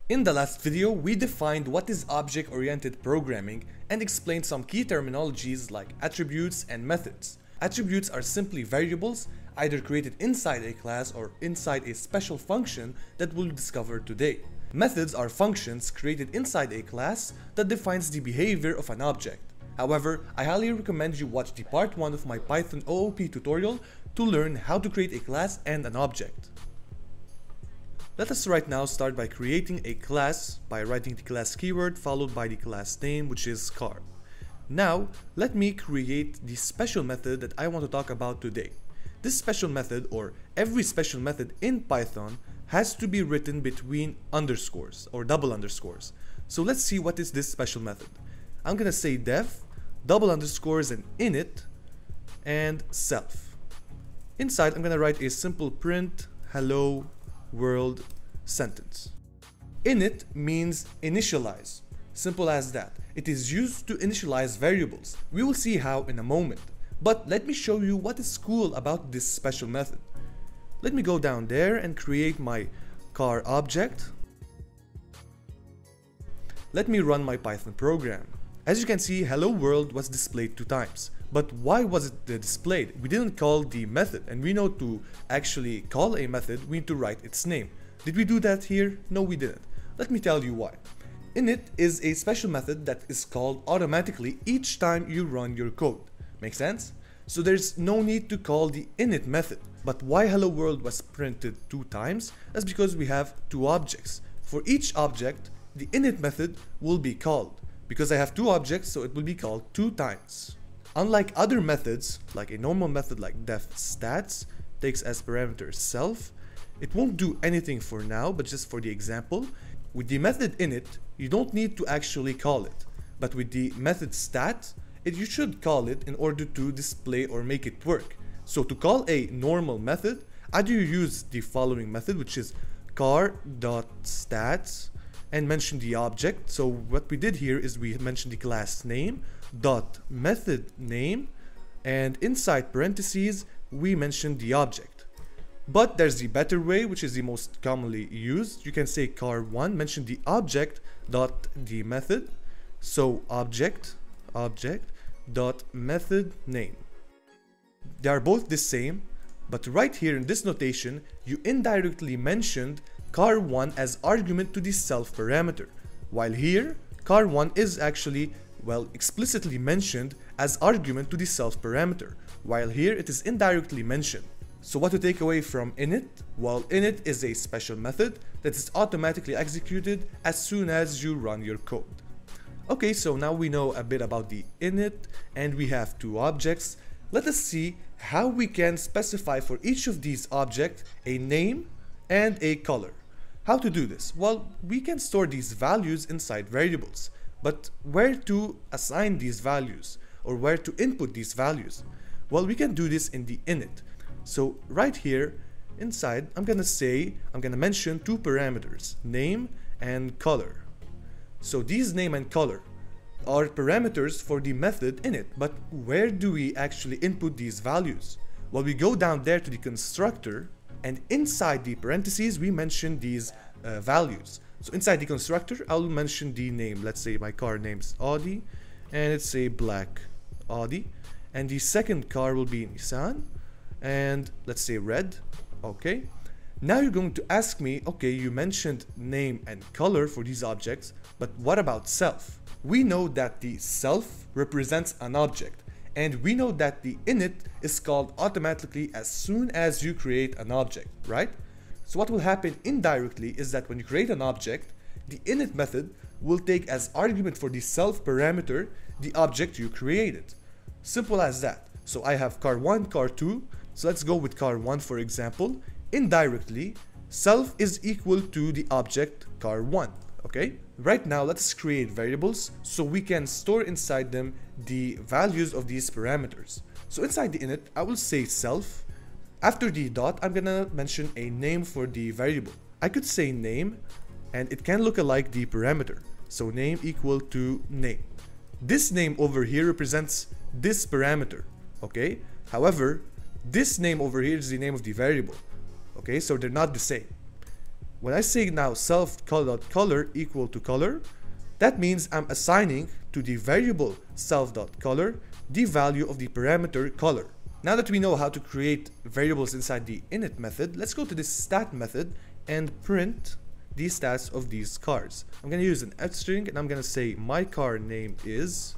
In the last video, we defined what is object-oriented programming and explained some key terminologies like attributes and methods. Attributes are simply variables, either created inside a class or inside a special function that we'll discover today. Methods are functions created inside a class that defines the behavior of an object. However, I highly recommend you watch the part 1 of my Python OOP tutorial to learn how to create a class and an object. Let us right now start by creating a class by writing the class keyword followed by the class name, which is car. Now, let me create the special method that I want to talk about today. This special method, or every special method in Python, has to be written between underscores or double underscores. So let's see what is this special method. I'm gonna say def, double underscores and init, and self. Inside, I'm gonna write a simple print hello world sentence. Init means initialize. Simple as that. It is used to initialize variables. We will see how in a moment. But let me show you what is cool about this special method. Let me go down there and create my car object. Let me run my Python program. As you can see, hello world was displayed 2 times. But why was it displayed? We didn't call the method, and we know to actually call a method, we need to write its name. Did we do that here? No, we didn't. Let me tell you why. Init is a special method that is called automatically each time you run your code. Make sense? So there's no need to call the init method. But why hello world was printed 2 times? That's because we have 2 objects. For each object, the init method will be called. Because I have 2 objects, so it will be called 2 times. Unlike other methods, like a normal method like def stats, takes as parameter self, it won't do anything for now, but just for the example. With the method init, you don't need to actually call it. But with the method stat, you should call it in order to display or make it work. So to call a normal method, either you use the following method, which is car.stats, and mention the object. So what we did here is we mentioned the class name dot method name, and inside parentheses we mentioned the object. But there's the better way, which is the most commonly used. You can say car1, mention the object dot the method. So object dot method name. They are both the same, but right here in this notation you indirectly mentioned car1 as argument to the self parameter, while here car1 is actually, well, explicitly mentioned as argument to the self parameter, while here it is indirectly mentioned. So what to take away from init? Well, init is a special method that is automatically executed as soon as you run your code. Okay, so now we know a bit about the init and we have 2 objects. Let us see how we can specify for each of these objects a name and a color. How to do this? Well, we can store these values inside variables, but where to assign these values or where to input these values? Well, we can do this in the init. So right here inside, I'm gonna mention 2 parameters, name and color. So these name and color are parameters for the method init, but where do we actually input these values? Well, we go down there to the constructor, and inside the parentheses we mention these values. So inside the constructor I'll mention the name. Let's say my car name's Audi and it's a black Audi, and the second car will be Nissan and let's say red. Okay, now you're going to ask me, okay, you mentioned name and color for these objects, but what about self? We know that the self represents an object, and we know that the init is called automatically as soon as you create an object, right? So what will happen indirectly is that when you create an object, the init method will take as argument for the self parameter the object you created. Simple as that. So I have car1, car2, so let's go with car1 for example. Indirectly, self is equal to the object car1. Okay, right now let's create variables so we can store inside them the values of these parameters. So inside the init, I will say self. After the dot, I'm gonna mention a name for the variable. I could say name, and it can look alike the parameter. So name equal to name. This name over here represents this parameter. Okay, however, this name over here is the name of the variable. Okay, so they're not the same. when I say now self.color equal to color, that means I'm assigning to the variable self.color the value of the parameter color. Now that we know how to create variables inside the init method, let's go to this stat method and print the stats of these cars. I'm going to use an f string and I'm going to say my car name is,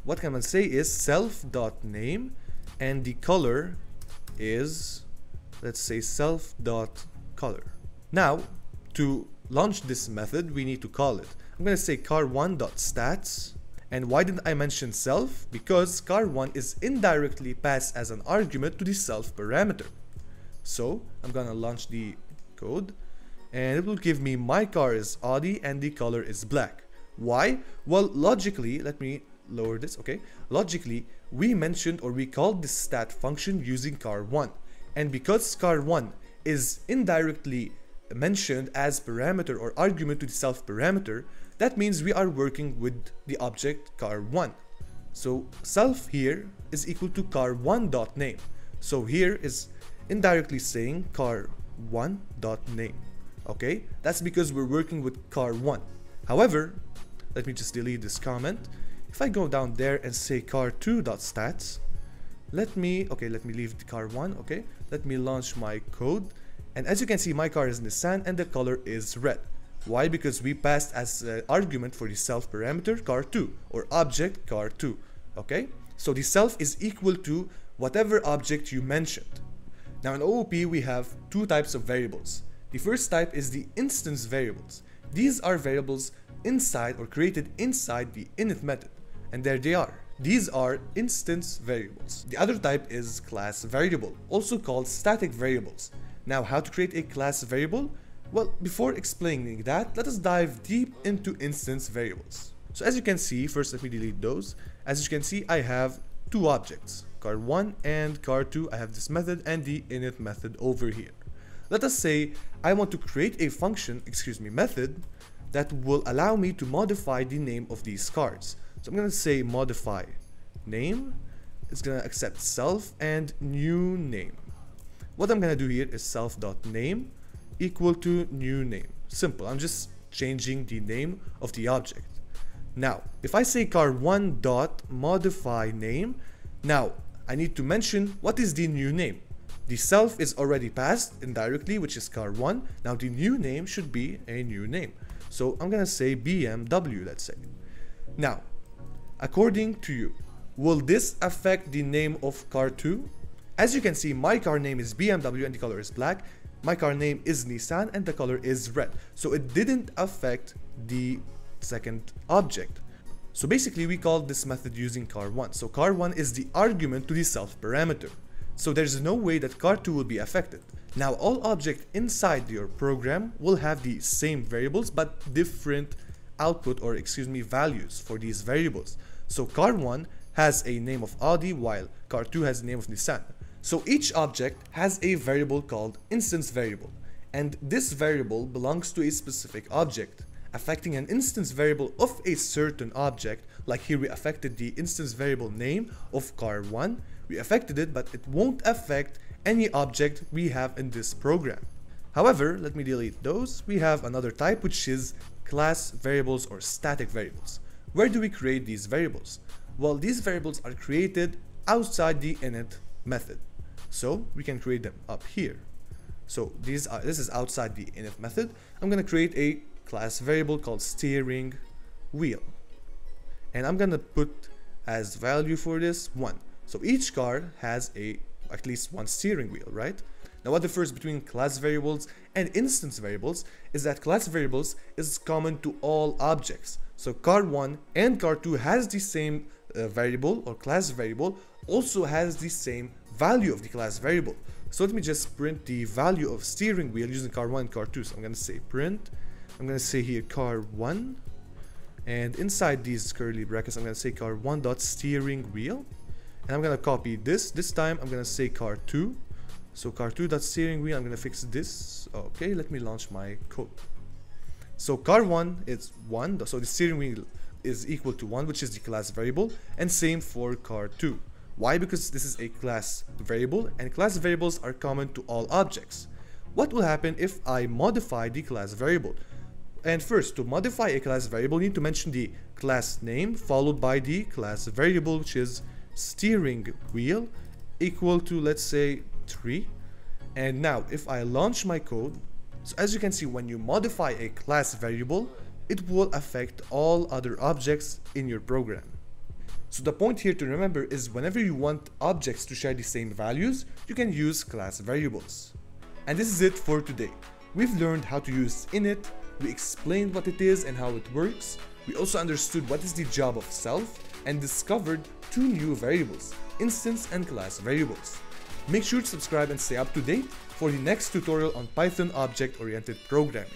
what I'm going to say is self.name, and the color is, let's say self.color. Now to launch this method we need to call it. I'm going to say car1.stats. And why didn't I mention self? Because car1 is indirectly passed as an argument to the self parameter. So I'm going to launch the code and it will give me my car is Audi and the color is black. Why? Well, logically, let me lower this, okay? Logically, we mentioned or we called this stat function using car1. And because car1 is indirectly mentioned as parameter or argument to the self parameter, that means we are working with the object car1. So self here is equal to car1.name. So here is indirectly saying car1.name. Okay, that's because we're working with car1. However, let me just delete this comment. If I go down there and say car2.stats, let me leave the car1, okay? Let me launch my code. And as you can see, my car is Nissan and the color is red. Why? Because we passed as an argument for the self parameter car2 or object car2, okay? So the self is equal to whatever object you mentioned. Now in OOP we have two types of variables. The first type is the instance variables. These are variables inside or created inside the init method. And there they are. These are instance variables. The other type is class variable, also called static variables. Now how to create a class variable? Well, before explaining that, let us dive deep into instance variables. So as you can see, first let me delete those. As you can see, I have two objects, car1 and car2. I have this method and the init method over here. Let us say I want to create a function, method that will allow me to modify the name of these cars. So I'm going to say modify name. It's going to accept self and new name. What I'm going to do here is self.name equal to new name. Simple. I'm just changing the name of the object. Now, if I say car1 dot modify name, now I need to mention what is the new name. The self is already passed indirectly, which is car1. Now the new name should be a new name. So I'm gonna say BMW, let's say. Now, according to you, will this affect the name of car2? As you can see, my car name is BMW and the color is black. My car name is Nissan and the color is red. So it didn't affect the second object. So basically we called this method using car1. So car1 is the argument to the self parameter. So there's no way that car2 will be affected. Now all objects inside your program will have the same variables but different output or values for these variables. So car1 has a name of Audi while car2 has a name of Nissan. So each object has a variable called instance variable, and this variable belongs to a specific object, affecting an instance variable of a certain object. Like here we affected the instance variable name of car1, we affected it, but it won't affect any object we have in this program. However, let me delete those. We have another type, which is class variables or static variables. Where do we create these variables? Well, these variables are created outside the init method. So we can create them up here. So this is outside the init method. I'm going to create a class variable called steering wheel. And I'm going to put as value for this 1. So each car has at least one steering wheel, right? Now what differs between class variables and instance variables is that class variables is common to all objects. So car1 and car2 has the same variable or class variable, also has the same value of the class variable. So let me just print the value of steering wheel using car1 and car2. So I'm going to say print, I'm going to say here car1, and inside these curly brackets I'm going to say car1.steering wheel, and I'm going to copy this. This time I'm going to say car2. So car2.steering wheel, I'm going to fix this. Okay, let me launch my code. So car1 is 1, so the steering wheel is equal to 1, which is the class variable, and same for car2. Why? Because this is a class variable and class variables are common to all objects. What will happen if I modify the class variable? And first, to modify a class variable, you need to mention the class name followed by the class variable, which is steering wheel, equal to, let's say, 3. And now if I launch my code, so as you can see, when you modify a class variable, it will affect all other objects in your program. So the point here to remember is whenever you want objects to share the same values, you can use class variables. And this is it for today. We've learned how to use init, we explained what it is and how it works, we also understood what is the job of self, and discovered 2 new variables, instance and class variables. Make sure to subscribe and stay up to date for the next tutorial on Python object-oriented programming.